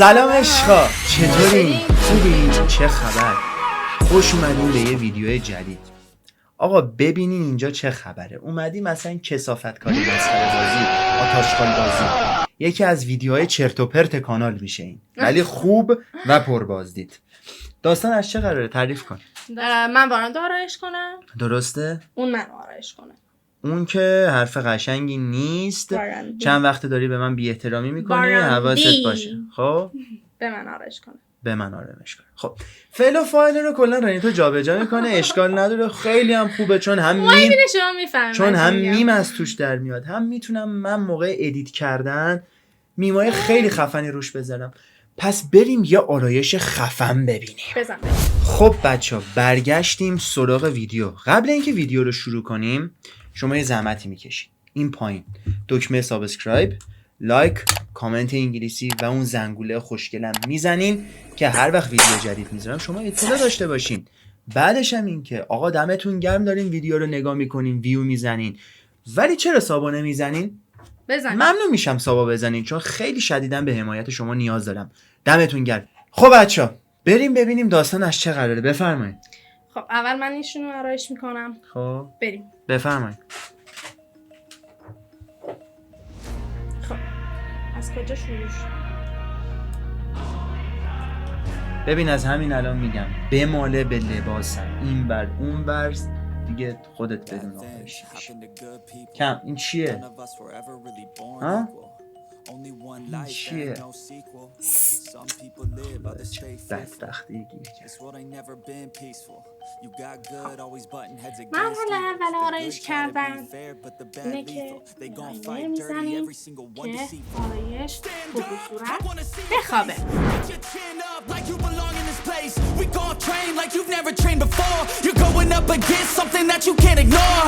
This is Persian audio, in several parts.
سلام عشقا، چطورین؟ خوبی؟ چه خبر؟ خوش اومدین به یه ویدیو جدید. آقا ببینین اینجا چه خبره. اومدیم مثلا کثافت کاری، مسخره بازی، آتاشخال بازی. یکی از ویدیوهای چرت و پرت کانال میشه این، ولی خوب و پربازدید. داستان از چه قراره؟ تعریف کن. من وارنده آرایش کنم، درسته؟ اون من آرایش کنه. اون که حرف قشنگی نیست. وارندی. چند وقت داری به من بی احترامی میکنی، حواست باشه. خب به من آرایش کنه. به من آرامش کنه. خب فعل و فاعل رو کلا رنیتو جابجا میکنه، اشکال نداره، خیلی هم خوبه چون هم میم از توش در میاد، هم میتونم من موقع ادیت کردن میمای خیلی خفنی روش بذارم. پس بریم یه آرایش خفن ببینیم. بزن. خب بچه برگشتیم سراغ ویدیو. قبل اینکه ویدیو رو شروع کنیم شما یه زحمتی میکشید، این پایین دکمه سابسکرایب، لایک، کامنت انگلیسی و اون زنگوله خوشگلم میزنین که هر وقت ویدیو جدید میذارم شما اطلاع داشته باشین. بعدش هم این که آقا دمتون گرم دارین ویدیو رو نگاه میکنین، ویو میزنین، ولی چرا سابو نمیزنین؟ بزن. ممنون میشم سابو بزنین چون خیلی شدیداً به حمایت شما نیاز دارم. دمتون گرم. خب بچا بریم ببینیم داستان از چه قراره. بفرمایید. خب اول من ایشونو آرایش میکنم. خب بریم. بفرمایید. خب از کجا شروع شد؟ ببین از همین الان میگم بماله به لباسم، این بر اون بر دیگه خودت بدون آخرش کم. این چیه؟ ها؟ این چیه؟ بدبختی گیر کرد. من حالا اول آرایش کردم اینه که نمیزنیم که آرایش خوب صورت بخوابه. We gon' train like you've never trained before. You're going up against something that you can't ignore.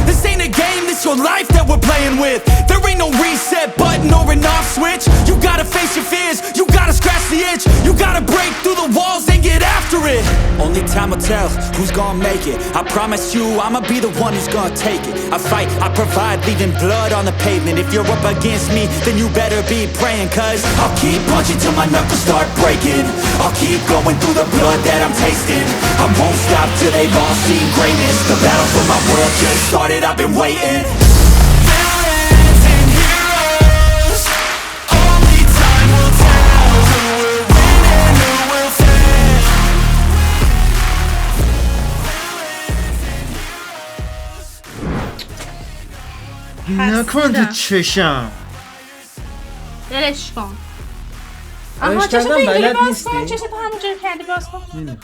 This ain't a game, this your life that we're playing with. There ain't no reset button or an off switch. You gotta face your fears, you gotta scratch the itch. You gotta break through the walls and get after it. Only time will tell who's gonna make it. I promise you I'ma be the one who's gonna take it. I fight, I provide, leaving blood on the pavement. If you're up against me, then you better be praying. Cause I'll keep punching till my knuckles start breaking. I'll keep going through the blood that I'm tasting. I won't stop till they've all seen greatness. The battle for my world just started, I've been waiting. Villains and heroes, only time will tell who will win and who will fail. نکن تو چشم. دلش کن. آرایش چشتو کردن اینجوری بلد باز نیستی؟ کن. چشتو همونجوری کردی باز کن.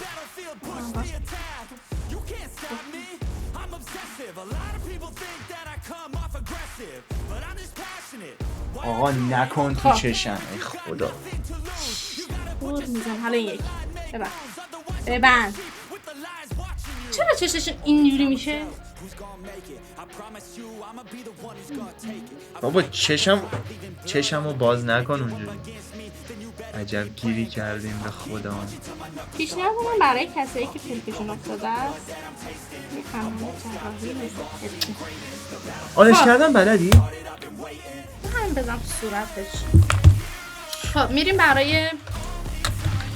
آقا نکن تو چشم. ای خدا. دور میزن. حالا این یکی ببند. چرا چشش اینجوری میشه؟ بابا چشمو باز نکن اونجوری. عجب گیری کردیم به خدا. پیشنهاد من برای کسایی که پلکشون افتاده است یه خمام جراحی مثل آرایش کردن بلدی؟ همین بزن تو صورتش. خب میریم برای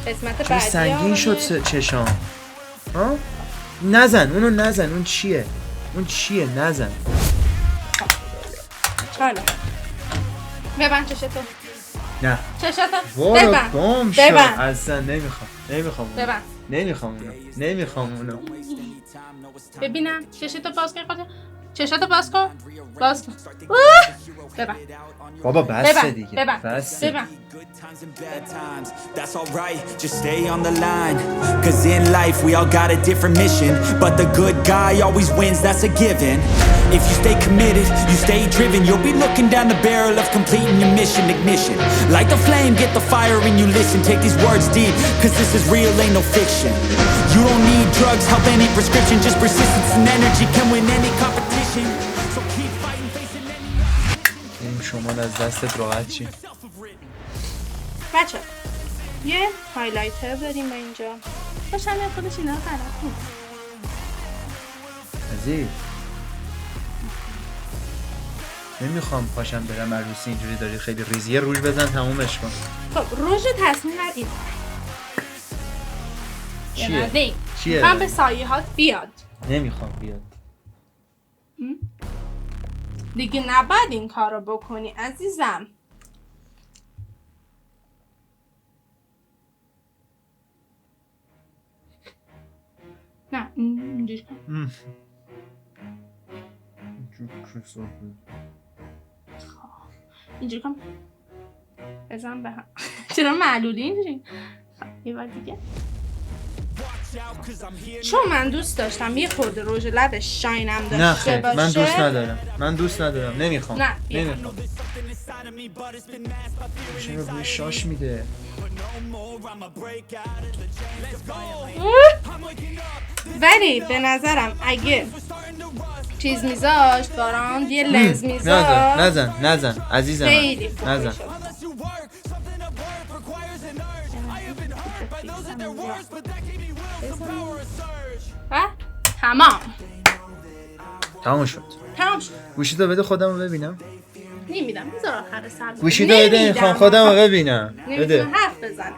قسمت بعدی. سنگین شد چشام. ها؟ نزن اونو، نزن. اون چیه نزن. حالا ببند چشتو. نه چشتو ببند. گم شو. ببند. اصلا نمیخوام ببند. نمیخوام اونو. ببینم چشتو باز کن. چشتو باز کن. ببند. بابا بس دیگه. ببند. That's alright, just stay on the line. Cause in life we all got a different mission. But the good guy always wins, that's a given. If you stay committed, you stay driven, you'll be looking down the barrel of completing your mission. Ignition, light the flame, get the fire and you listen. Take these words deep, cause this is real, ain't no fiction. You don't need drugs, help, any prescription. Just persistence and energy can win any competition. So keep fighting, facing any. این شما از دستت راحت چی؟ بچه یه هایلایتر داریم با اینجا. باشم یه خودش اینا رو غلط کنم. عزیز نمیخوام پاشم برم عروسی اینجوری داری خیلی ریزیه روش بزن تمومش کن. خب روژ تصمیم نگیر. چیه؟ میخوام به سایه هات بیاد. نمیخوام بیاد. دیگه نباید این کار رو بکنی عزیزم. نه اینجوری کن. اینجوری کن. بزن به هم. چرا معلولی اینجوری؟ یه بار دیگه. چون من دوست داشتم یه خورده روژ لبش شاینم داشته نه خیر باشه. من دوست ندارم نمیخوام. نه نمیخوام. چرا بوی شاش میده؟ ولی به نظرم اگه چیز میذاشت باران یه لنز میذاشت نزن عزیزم خیلی خوب نزن. میشد. تمام شد. گوشی تو بده خودم رو ببینم. نمیدم بذار آخر سر گوشی تو بده میخوام خودم رو ببینم. بده. نمیتونه حرف بزنه.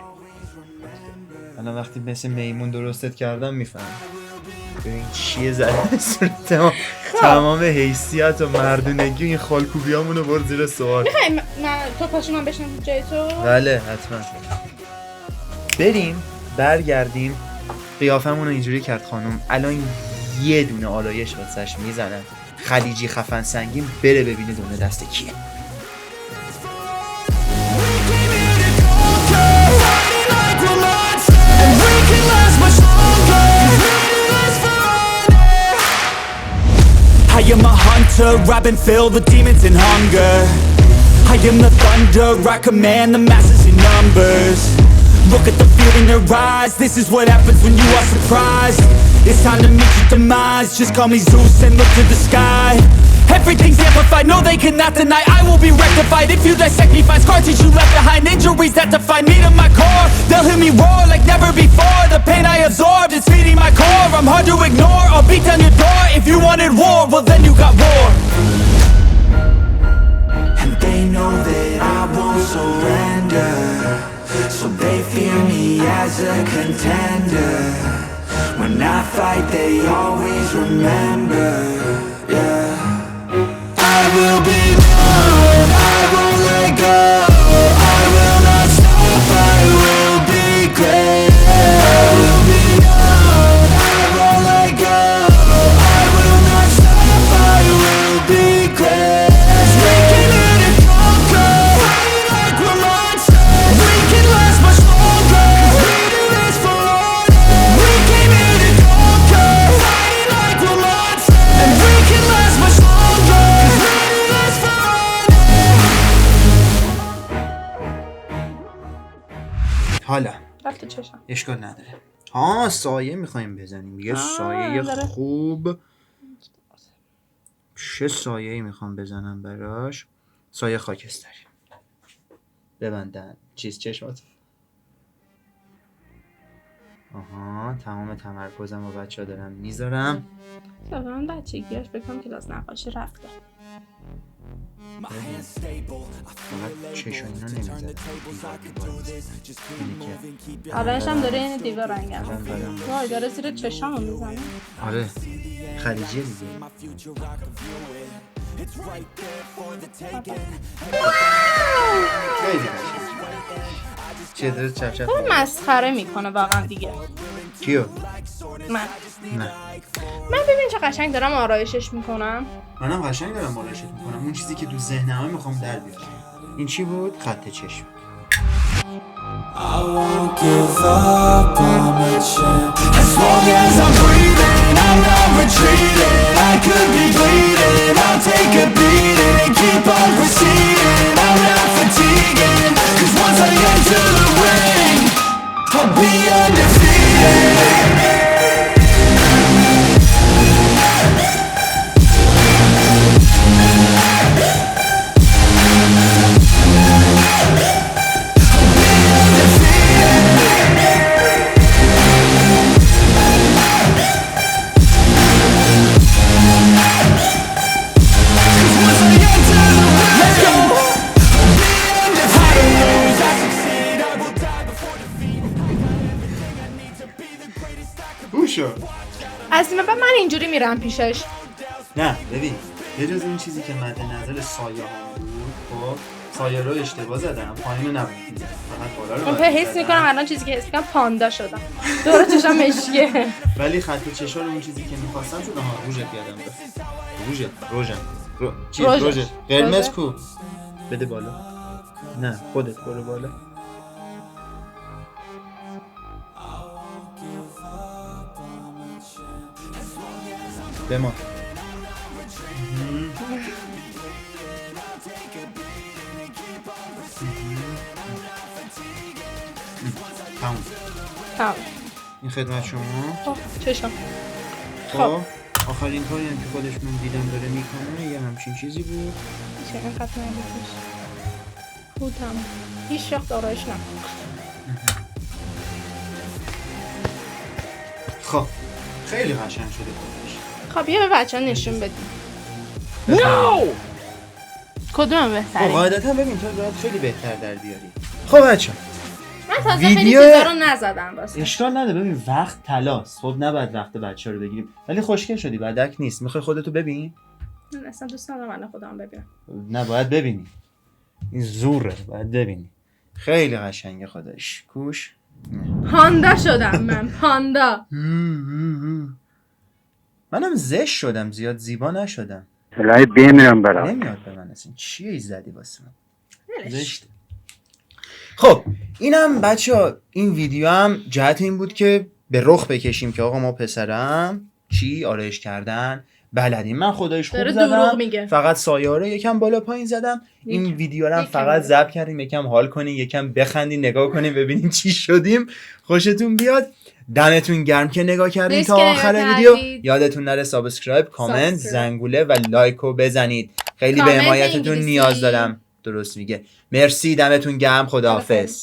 الان وقتی مثل میمون درستت کردم میفهم. ببین چیه زده صورت ما. تمام حیثیت و مردونگی این خالکوبیامون رو برد زیر سوال. میخوای من تو پاشو من بشنم جای تو؟ بله حتما. بریم برگردیم. قیافمون رو اینجوری کرد خانم. الان یه دونه آلایش واسش میزنن. خلیجی خفن سنگین بره ببینه دونه دست کیه. I am a hunter, I've been filled with demons and hunger. I am the thunder, I command the masses in numbers. Look at the fear in their eyes, this is what happens when you are surprised. It's time to meet your demise, just call me Zeus and look to the sky. Everything's amplified, no they cannot deny, I will be rectified. If you dissect me, find scars that you left behind, injuries that define me to my core. They'll hear me roar like never before, the pain I absorbed, it's feeding my core. I'm hard to ignore, I'll beat down your door. If you wanted war, well then you got war. And they know that I won't surrender, so they fear me as a contender. When I fight they always remember, yeah. I will be known, I won't let go. I will not stop, I will be great. I will be known, I won't let go. I will not stop, I will be great. 'Cause we came here to conquer, fighting like we're monsters. We can last much longer, 'cause we do this for honor. We came here to conquer, fighting like we're monsters. And we can last much longer, 'cause we do this for honor. حالا رفت چشم. اشکال نداره. ها سایه میخوایم بزنیم یه سایه داره. خوب. چه سایه‌ای میخوام بزنم براش؟ سایه خاکستری. ببندن چیز چشمات. آها تمام تمرکزم و بچه ها دارم میذارم. من بچگیاش بکنم کلاس نقاشی رفته. فقط چش و اینا نمیزدم. آرش هم داره این دیوار رنگم. بدم وای داره زیر چشامو میزنه. آره خلیجیه دیگه. خیلی قشنگ. چیه داره چپ چپ داره مسخره میکنه واقعا دیگه. کیو؟ من نه ببین چه قشنگ دارم آرایشش میکنم. منم قشنگ دارم آرایشت میکنم. اون چیزی که تو ذهنمه میخوام در بیارم. این چی بود؟ خط چشم. I won't give up on the champ. As long as I'm breathing, I'm not retreating. I could be bleeding, I'll take a beating and keep on proceeding. I'm not fatiguing, 'cause once I enter the ring, I'll be undefeated. Once I enter شد. از این به بعد من اینجوری میرم پیشش. نه ببین یه جز این چیزی که مد نظر سایه ها بود، خب سایه رو اشتباه زدم، پایین رو نبود دیدم، فقط بالا رو من باید حس می‌زدم. میکنم الان چیزی که حس میکنم پاندا شدم. دور چشم مشکیه. ولی خط چشا رو اون چیزی که می‌خواستم شد. آها روژت یادم رفت. روژن روژ. قرمز روژ. کو بده بالا. نه خودت برو بالا. بمان تموم. تمام. این خدمت شما. خب چشم. خب آخرین کاری هم که خودش من دیدم داره میکنه یه همچین چیزی بود. چه اینقدر نمیدونش. بودم. هیچ وقت آرایش نکنم. خب خیلی قشنگ شده خودش. خب بیا به بچه ها نشون بدیم. نو! کدوم خب بهتره؟ قاعدتا ببین تو باید خیلی بهتر در بیاری. خب بچه من تازه خیلی ویدیو- چیزا رو نزدم واسه. اشکال نداره ببین وقت تلاست. خب نباید وقت بچه رو بگیریم ولی خوشگل شدی بدک نیست. میخوای خودتو ببین؟ من اصلا دوست ندارم الان خودم ببینم. نباید ببینی. این زوره باید ببینی. خیلی قشنگه خودش. کوش. پاندا شدم من پاندا. منم زشت شدم زیاد زیبا نشدم. الهی بمیرم برام. نمیاد به من اصلا. چیه ایزدی واسه من؟ ولش. زشته. خب اینم بچه این ویدیو هم جهت این بود که به رخ بکشیم که آقا ما پسرم چی آرایش کردن بلدیم. من خدایش خوب داره دروغ زدم میگه. فقط سایه ها رو یکم بالا پایین زدم. این ویدیو رو هم یکم فقط بالا. ضبط کردیم یکم حال کنیم یکم بخندیم نگاه کنیم ببینیم چی شدیم خوشتون بیاد. دمتون گرم که نگاه کردین مرسی تا که آخر نگاه ویدیو. کردید. یادتون نره سابسکرایب کامنت سابسکرایب. زنگوله و لایکو بزنید. خیلی به کامنت حمایتتون انگلیسی. نیاز دارم. درست میگه. مرسی دمتون گرم خداحافظ.